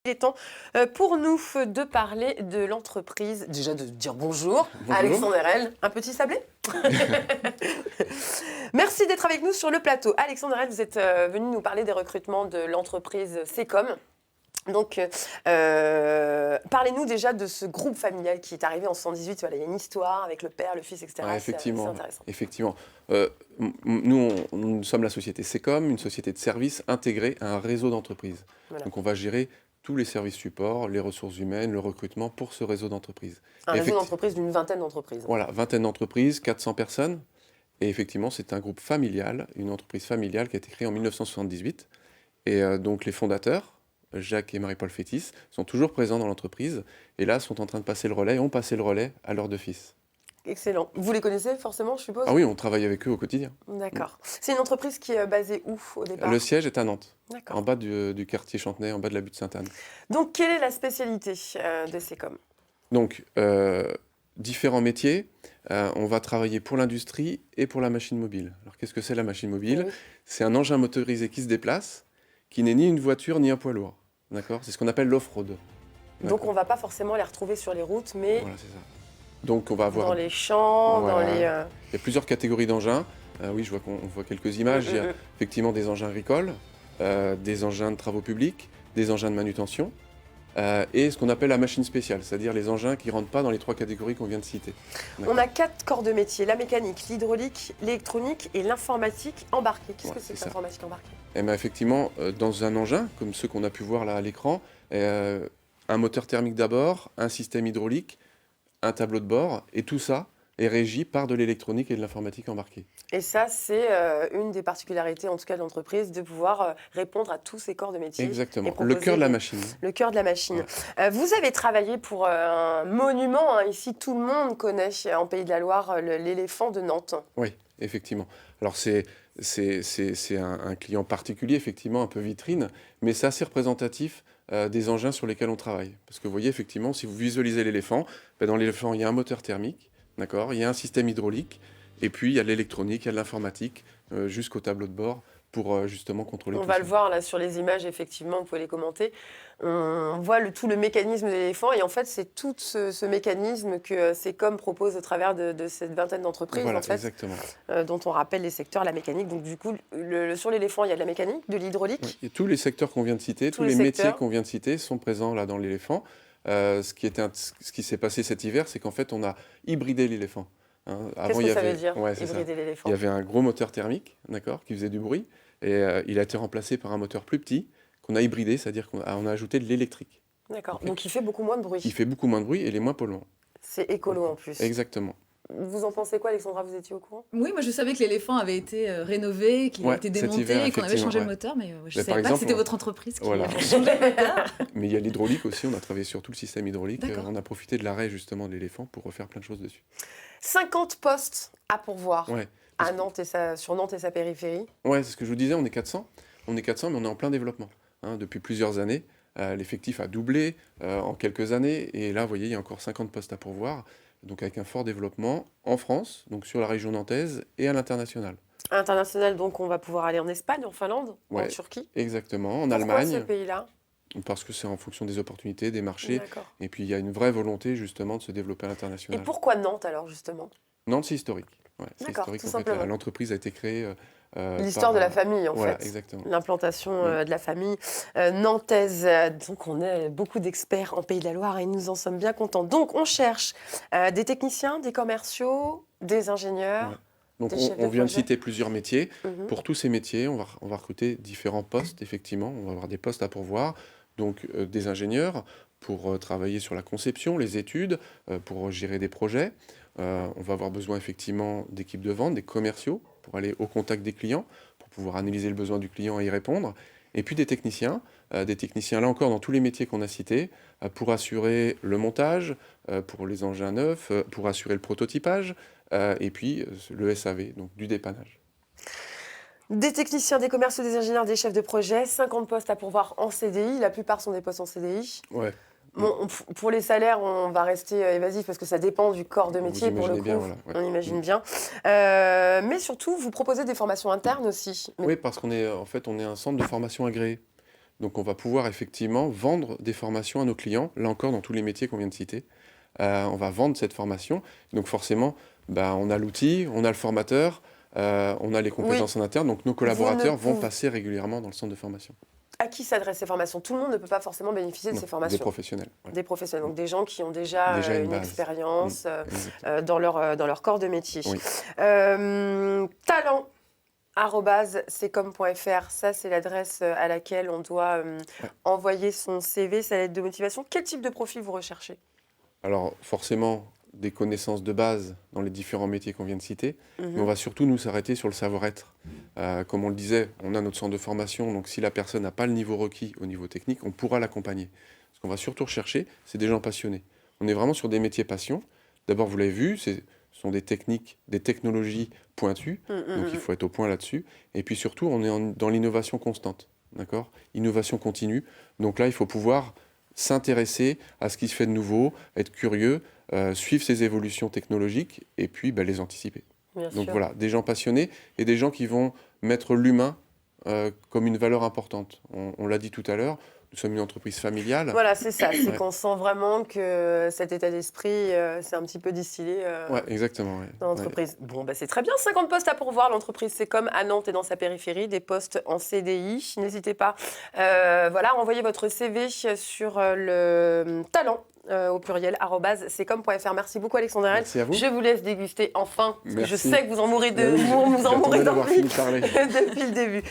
Il est temps pour nous de parler de l'entreprise, déjà de dire bonjour à Alexandre Herel. Un petit sablé. Merci d'être avec nous sur le plateau. Alexandre Herel, vous êtes venu nous parler des recrutements de l'entreprise Secom. Donc, parlez-nous déjà de ce groupe familial qui est arrivé en 118. Voilà, il y a une histoire avec le père, le fils, etc. Ouais, effectivement, c'est intéressant. effectivement. Nous sommes la société Secom, une société de services intégrée à un réseau d'entreprises. Voilà. Donc on va gérer tous les services supports, les ressources humaines, le recrutement pour ce réseau d'entreprises. Un réseau d'entreprises d'une vingtaine d'entreprises. Voilà, vingtaine d'entreprises, 400 personnes. Et effectivement, c'est un groupe familial, une entreprise familiale qui a été créée en 1978. Et donc les fondateurs, Jacques et Marie-Paul Fétis, sont toujours présents dans l'entreprise. Et là, sont en train de passer le relais, ont passé le relais à leurs deux fils. Excellent. Vous les connaissez forcément, je suppose? Ah oui, on travaille avec eux au quotidien. D'accord. C'est une entreprise qui est basée où au départ? Le siège est à Nantes, D'accord. en bas du quartier Chantenay, en bas de la butte Sainte-Anne. Donc, quelle est la spécialité de Secom? Donc, différents métiers. On va travailler pour l'industrie et pour la machine mobile. Alors, qu'est-ce que c'est la machine mobile? Oui. C'est un engin motorisé qui se déplace, qui n'est ni une voiture ni un poids lourd. D'accord? C'est ce qu'on appelle l'off-road. Donc, on ne va pas forcément les retrouver sur les routes, mais Voilà, c'est ça. Donc, on va avoir... dans les champs, Voilà. dans les... Il y a plusieurs catégories d'engins. Oui, je vois qu'on voit quelques images. Il y a effectivement des engins agricoles, des engins de travaux publics, des engins de manutention, et ce qu'on appelle la machine spéciale, c'est-à-dire les engins qui ne rentrent pas dans les trois catégories qu'on vient de citer. On a 4 corps de métier, la mécanique, l'hydraulique, l'électronique et l'informatique embarquée. Qu'est-ce que c'est que l'informatique embarquée? Et bien effectivement, dans un engin, comme ceux qu'on a pu voir là à l'écran, un moteur thermique d'abord, un système hydraulique, un tableau de bord, et tout ça est régi par de l'électronique et de l'informatique embarquée. Et ça, c'est une des particularités, en tout cas de l'entreprise, de pouvoir répondre à tous ces corps de métier. Exactement, le cœur de la machine. Le cœur de la machine. Ouais. Vous avez travaillé pour un monument, hein, ici tout le monde connaît en Pays de la Loire l'éléphant de Nantes. Oui, effectivement. Alors c'est un client particulier, effectivement, un peu vitrine, mais c'est assez représentatif des engins sur lesquels on travaille. Parce que vous voyez, effectivement, si vous visualisez l'éléphant, dans l'éléphant, il y a un moteur thermique, d'accord, il y a un système hydraulique, et puis il y a de l'électronique, il y a de l'informatique, jusqu'au tableau de bord pour justement contrôler tout ça. On va le voir là sur les images, effectivement, vous pouvez les commenter. On voit tout le mécanisme de l'éléphant, et en fait, c'est tout ce mécanisme que Secom propose au travers de cette vingtaine d'entreprises, Voilà, en fait, exactement. dont on rappelle les secteurs, la mécanique. Donc du coup, sur l'éléphant, il y a de la mécanique, de l'hydraulique. Oui, et tous les secteurs qu'on vient de citer, tous les métiers qu'on vient de citer sont présents là dans l'éléphant. Ce qui s'est passé cet hiver, c'est qu'en fait, on a hybridé l'éléphant. Qu'est-ce que ça veut dire, ouais, hybrider l'éléphant? Il y avait un gros moteur thermique, d'accord, qui faisait du bruit, et il a été remplacé par un moteur plus petit qu'on a hybridé, c'est-à-dire qu'on a ajouté de l'électrique. D'accord, donc il fait beaucoup moins de bruit. Il fait beaucoup moins de bruit et il est moins polluant. C'est écolo en plus. Exactement. Vous en pensez quoi, Alexandra? Vous étiez au courant? Oui, moi je savais que l'éléphant avait été rénové, qu'il avait été démonté hiver, et qu'on avait changé le moteur, mais je ne savais pas que c'était votre entreprise qui avait changé le moteur. Mais il y a l'hydraulique aussi, on a travaillé sur tout le système hydraulique. On a profité de l'arrêt justement de l'éléphant pour refaire plein de choses dessus. 50 postes à pourvoir à Nantes sur Nantes et sa périphérie. Oui, c'est ce que je vous disais, on est 400. On est 400, mais on est en plein développement. Depuis plusieurs années, l'effectif a doublé en quelques années. Et là, vous voyez, il y a encore 50 postes à pourvoir. Donc avec un fort développement en France, donc sur la région nantaise et à l'international. International, donc on va pouvoir aller en Espagne, en Finlande, en Turquie. Exactement, en Pourquoi Allemagne. ce pays-là? Parce que c'est en fonction des opportunités, des marchés. Et puis il y a une vraie volonté justement de se développer à l'international. Et pourquoi Nantes alors justement? Nantes, c'est historique. C'est D'accord, historique. tout En fait, simplement. L'entreprise a été créée... l'histoire de la famille, en voilà, fait. Exactement. L'implantation de la famille nantaise. Donc, on est beaucoup d'experts en Pays de la Loire et nous en sommes bien contents. Donc, on cherche des techniciens, des commerciaux, des ingénieurs. Ouais. Donc, on vient de citer plusieurs métiers. Pour tous ces métiers, on va recruter différents postes, effectivement. On va avoir des postes à pourvoir. Donc, des ingénieurs pour travailler sur la conception, les études, pour gérer des projets. On va avoir besoin, effectivement, d'équipes de vente, des commerciaux, pour aller au contact des clients, pour pouvoir analyser le besoin du client et y répondre. Et puis des techniciens là encore dans tous les métiers qu'on a cités, pour assurer le montage, pour les engins neufs, pour assurer le prototypage, et puis le SAV, donc du dépannage. Des techniciens, des commerciaux, des ingénieurs, des chefs de projet, 50 postes à pourvoir en CDI, la plupart sont des postes en CDI. Ouais. Bon, pour les salaires, on va rester évasif parce que ça dépend du corps de métier pour le coup. Bien, voilà, on imagine bien. Mais surtout, vous proposez des formations internes aussi. Oui, parce qu'on est, en fait, on est un centre de formation agréé. Donc on va pouvoir effectivement vendre des formations à nos clients, là encore dans tous les métiers qu'on vient de citer. On va vendre cette formation. Donc forcément, on a l'outil, on a le formateur, on a les compétences en interne, donc nos collaborateurs vont passer régulièrement dans le centre de formation. À qui s'adressent ces formations? Tout le monde ne peut pas forcément bénéficier de ces formations. Des professionnels. Ouais. Des professionnels, donc des gens qui ont déjà une expérience dans leur corps de métier. Oui. talent@secom.fr, ça c'est l'adresse à laquelle on doit envoyer son CV, sa lettre de motivation. Quel type de profil vous recherchez? Alors forcément, des connaissances de base dans les différents métiers qu'on vient de citer, mais on va surtout nous s'arrêter sur le savoir-être. Comme on le disait, on a notre centre de formation, donc si la personne n'a pas le niveau requis au niveau technique, on pourra l'accompagner. Ce qu'on va surtout rechercher, c'est des gens passionnés. On est vraiment sur des métiers passion. D'abord, vous l'avez vu, ce sont des techniques, des technologies pointues, donc il faut être au point là-dessus. Et puis surtout, on est dans l'innovation constante, d'accord ? Innovation continue. Donc là, il faut pouvoir s'intéresser à ce qui se fait de nouveau, être curieux, suivre ces évolutions technologiques et puis les anticiper. Donc voilà, des gens passionnés et des gens qui vont mettre l'humain comme une valeur importante. On l'a dit tout à l'heure, nous sommes une entreprise familiale. Voilà, c'est ça, c'est qu'on sent vraiment que cet état d'esprit, c'est un petit peu distillé exactement, dans l'entreprise. Ouais. Bon, c'est très bien, 50 postes à pourvoir. L'entreprise, c'est comme à Nantes et dans sa périphérie, des postes en CDI. N'hésitez pas, envoyez votre CV sur le talent. Au pluriel, @secom.fr. Merci beaucoup, Alexandre Herel. Merci à vous. Je vous laisse déguster enfin, parce que je Merci. sais que vous en mourrez d'envie depuis le début.